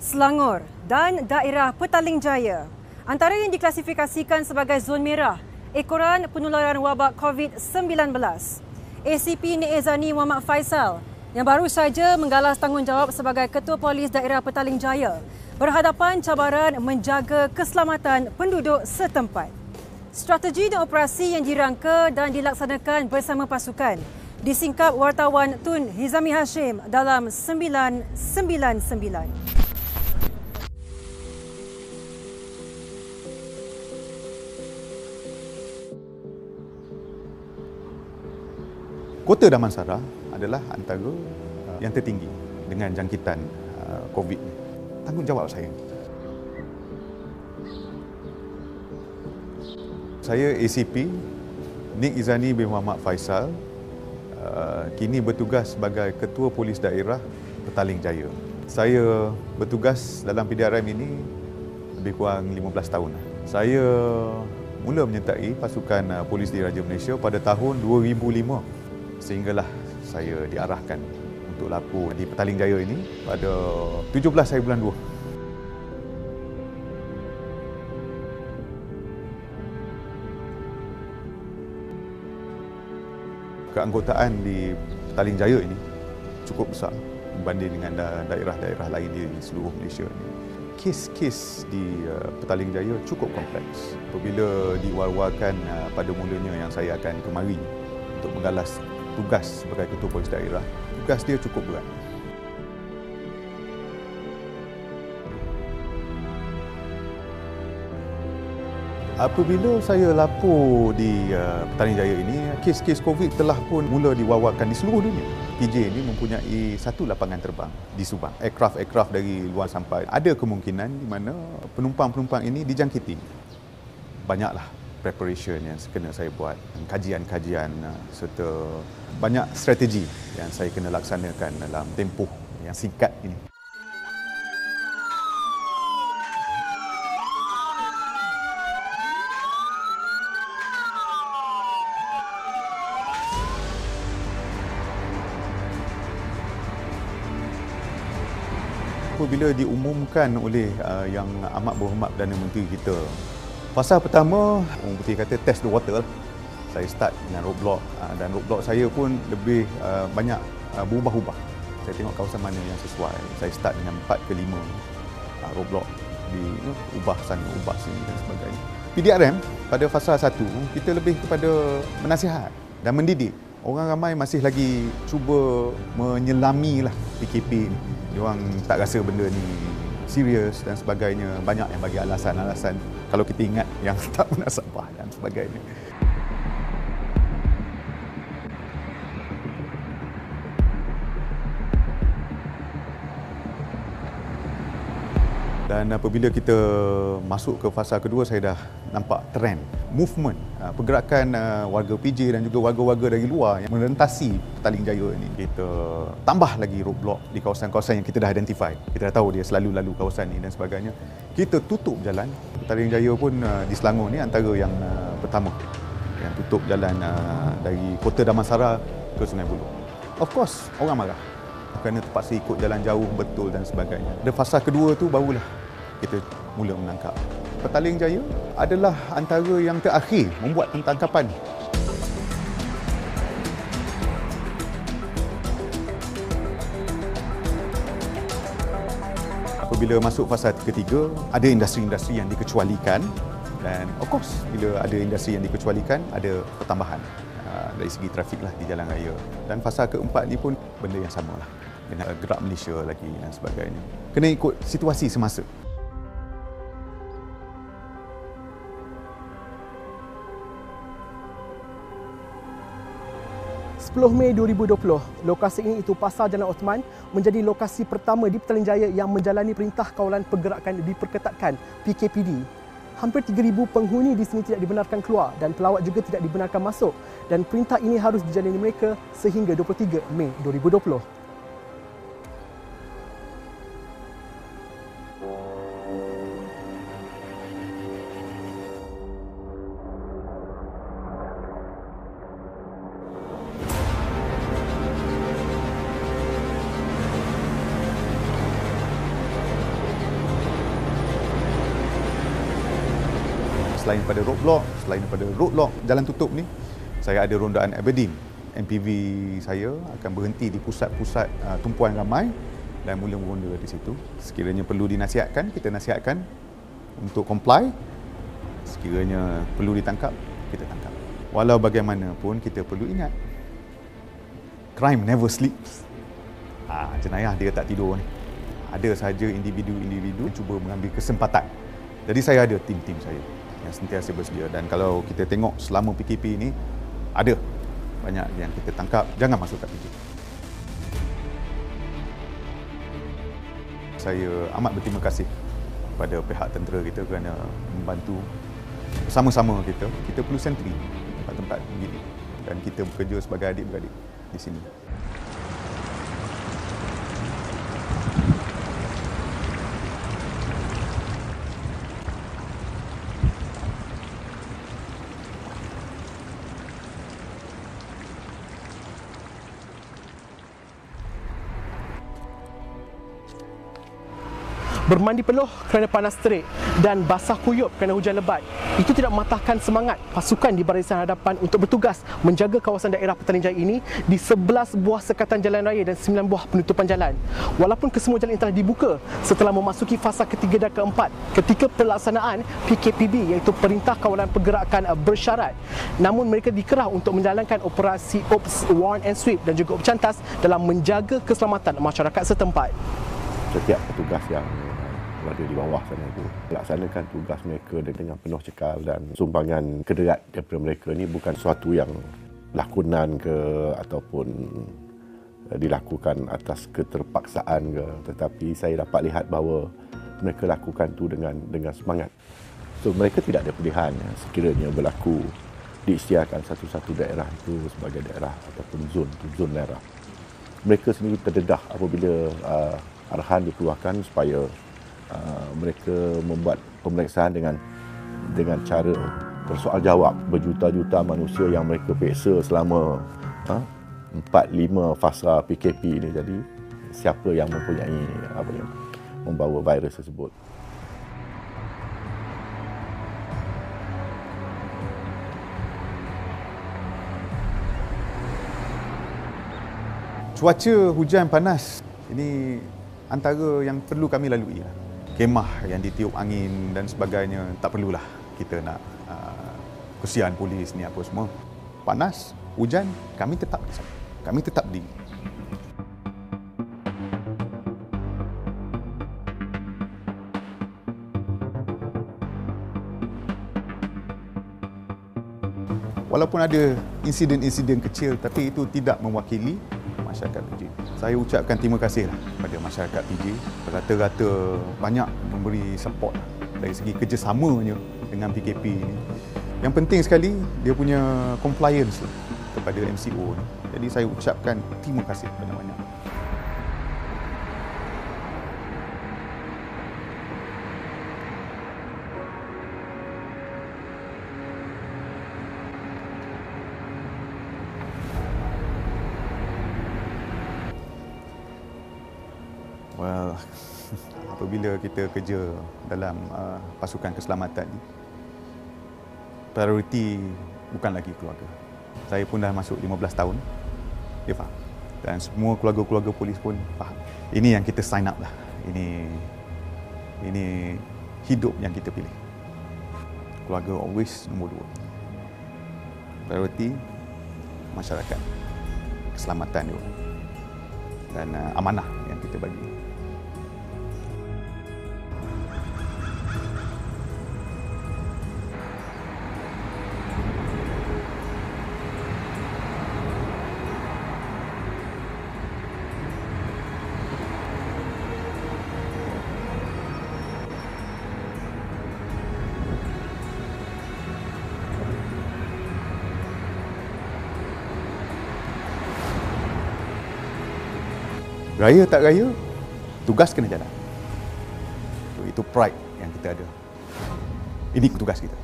Selangor dan daerah Petaling Jaya antara yang diklasifikasikan sebagai zon merah ekoran penularan wabak COVID-19. ACP Nik Ezani Muhammad Faisal yang baru saja menggalas tanggungjawab sebagai Ketua Polis Daerah Petaling Jaya berhadapan cabaran menjaga keselamatan penduduk setempat. Strategi dan operasi yang dirangka dan dilaksanakan bersama pasukan disingkap wartawan Tun Hizami Hashim dalam 999. Kota Damansara adalah antara yang tertinggi dengan jangkitan COVID. Tanggungjawab saya. Saya ACP Nik Ezani bin Muhammad Faisal, kini bertugas sebagai Ketua Polis Daerah Petaling Jaya. Saya bertugas dalam PDRM ini lebih kurang 15 tahun. Saya mula menyertai pasukan Polis Diraja Malaysia pada tahun 2005. Sehinggalah saya diarahkan untuk laku di Petaling Jaya ini pada 17 hari bulan 2. Keanggotaan di Petaling Jaya ini cukup besar berbanding dengan daerah-daerah lain di seluruh Malaysia ini. Kes-kes di Petaling Jaya cukup kompleks. Apabila diwar-warkan pada mulanya yang saya akan kemari untuk menggalas tugas sebagai Ketua Polis Daerah, tugas dia cukup berat. Apabila saya lapor di Petaling Jaya ini, kes-kes COVID telah pun mula diwawakan di seluruh dunia. PJ ini mempunyai satu lapangan terbang di Subang. Aircraft dari luar sampai. Ada kemungkinan di mana penumpang-penumpang ini dijangkiti. Banyaklah preparation yang kena saya buat, kajian-kajian serta banyak strategi yang saya kena laksanakan dalam tempoh yang singkat ini. Apabila diumumkan oleh yang amat berhormat Perdana Menteri kita, fasa pertama, orang putih kata test the water lah. Saya start dengan roadblock dan roadblock saya pun lebih banyak berubah-ubah. Saya tengok kawasan mana yang sesuai. Saya start dengan 4 ke 5 roadblock di ubah sana, ubah sini dan sebagainya. PDRM pada fasa 1 kita lebih kepada menasihat dan mendidik. Orang ramai masih lagi cuba menyelami lah PKP ni. Diorang tak rasa benda ni serius dan sebagainya. Banyak yang bagi alasan-alasan kalau kita ingat yang tak munasabah dan sebagainya. Dan apabila kita masuk ke fasa kedua, saya dah nampak trend, movement, pergerakan warga PJ dan juga warga-warga dari luar yang merentasi Petaling Jaya ini. Kita tambah lagi roadblock di kawasan-kawasan yang kita dah identify. Kita dah tahu dia selalu lalu kawasan ini dan sebagainya. Kita tutup jalan. Petaling Jaya pun di Selangor ni antara yang pertama yang tutup jalan dari Kota Damansara ke Sungai Buloh. Of course, orang marah kerana terpaksa ikut jalan jauh betul dan sebagainya. Dan fasa kedua tu barulah kita mula menangkap. Petaling Jaya adalah antara yang terakhir membuat penangkapan. Apabila masuk fasa ketiga, ada industri-industri yang dikecualikan dan of course bila ada industri yang dikecualikan, ada pertambahan dari segi trafik lah di jalan raya. Dan fasa keempat ni pun benda yang sama lah dengan gerak Malaysia lagi dan sebagainya. Kena ikut situasi semasa. 10 Mei 2020, lokasi ini itu Pasar Jalan Osman menjadi lokasi pertama di Petaling Jaya yang menjalani Perintah Kawalan Pergerakan Diperketatkan PKPD. Hampir 3,000 penghuni di sini tidak dibenarkan keluar dan pelawat juga tidak dibenarkan masuk dan perintah ini harus dijalani mereka sehingga 23 Mei 2020. selain daripada roadblock jalan tutup ni, saya ada rondaan Aberdeen. MPV saya akan berhenti di pusat-pusat tumpuan ramai dan mula meronda di situ. Sekiranya perlu dinasihatkan, kita nasihatkan untuk comply. Sekiranya perlu ditangkap, kita tangkap. Walau bagaimanapun, kita perlu ingat, crime never sleeps. Jenayah dia tak tidur ni. Ada sahaja individu-individu yang cuba mengambil kesempatan. Jadi saya ada tim-tim saya yang sentiasa bersedia. Dan kalau kita tengok selama PKP ini, ada banyak yang kita tangkap. Jangan masuk kat PKP. Saya amat berterima kasih kepada pihak tentera kita kerana membantu bersama-sama kita. Kita perlu sentri tempat-tempat begini. Dan kita bekerja sebagai adik-beradik di sini. Bermandi penuh kerana panas terik dan basah kuyup kerana hujan lebat, itu tidak mematahkan semangat pasukan di barisan hadapan untuk bertugas menjaga kawasan daerah Petaling Jaya ini di 11 buah sekatan jalan raya dan 9 buah penutupan jalan. Walaupun kesemua jalan telah dibuka setelah memasuki fasa ketiga dan keempat ketika pelaksanaan PKPB, iaitu Perintah Kawalan Pergerakan Bersyarat, namun mereka dikerah untuk menjalankan operasi Ops Warn and Sweep dan juga Opcantas dalam menjaga keselamatan masyarakat setempat. Setiap petugas yang berada di bawah sana itu melaksanakan tugas mereka dengan penuh cekal, dan sumbangan kederat daripada mereka ini bukan sesuatu yang lakonan ke ataupun dilakukan atas keterpaksaan ke, tetapi saya dapat lihat bahawa mereka lakukan itu dengan semangat. So mereka tidak ada pilihan sekiranya berlaku diisytiharkan satu-satu daerah itu sebagai daerah ataupun zon merah. Mereka sendiri terdedah apabila arahan dikeluarkan supaya mereka membuat pemeriksaan dengan cara bersoal jawab. Berjuta-juta manusia yang mereka periksa selama 4-5 fasa PKP ini. Jadi siapa yang mempunyai membawa virus tersebut. Cuaca hujan panas ini antara yang perlu kami lalui. Kemah yang ditiup angin dan sebagainya, tak perlulah kita nak kesian polis ni apa semua. Panas, hujan, kami tetap di sana. Kami tetap berdiri. Walaupun ada insiden-insiden kecil, tapi itu tidak mewakili masyarakat PJ. Saya ucapkan terima kasihlah kepada masyarakat PJ. Rata-rata banyak memberi support dari segi kerjasamanya dengan PKP ini. Yang penting sekali dia punya compliance kepada MCO ni. Jadi saya ucapkan terima kasih banyak-banyak. Well, apabila kita kerja dalam pasukan keselamatan ni, prioriti bukan lagi keluarga. Saya pun dah masuk 15 tahun, dia faham. Dan semua keluarga-keluarga polis pun faham. Ini yang kita sign up lah. Ini hidup yang kita pilih. Keluarga always nombor 2. Prioriti masyarakat, keselamatan dia dan amanah yang kita bagi. Raya tak raya, tugas kena jalan. Itu pride yang kita ada. Ini tugas kita.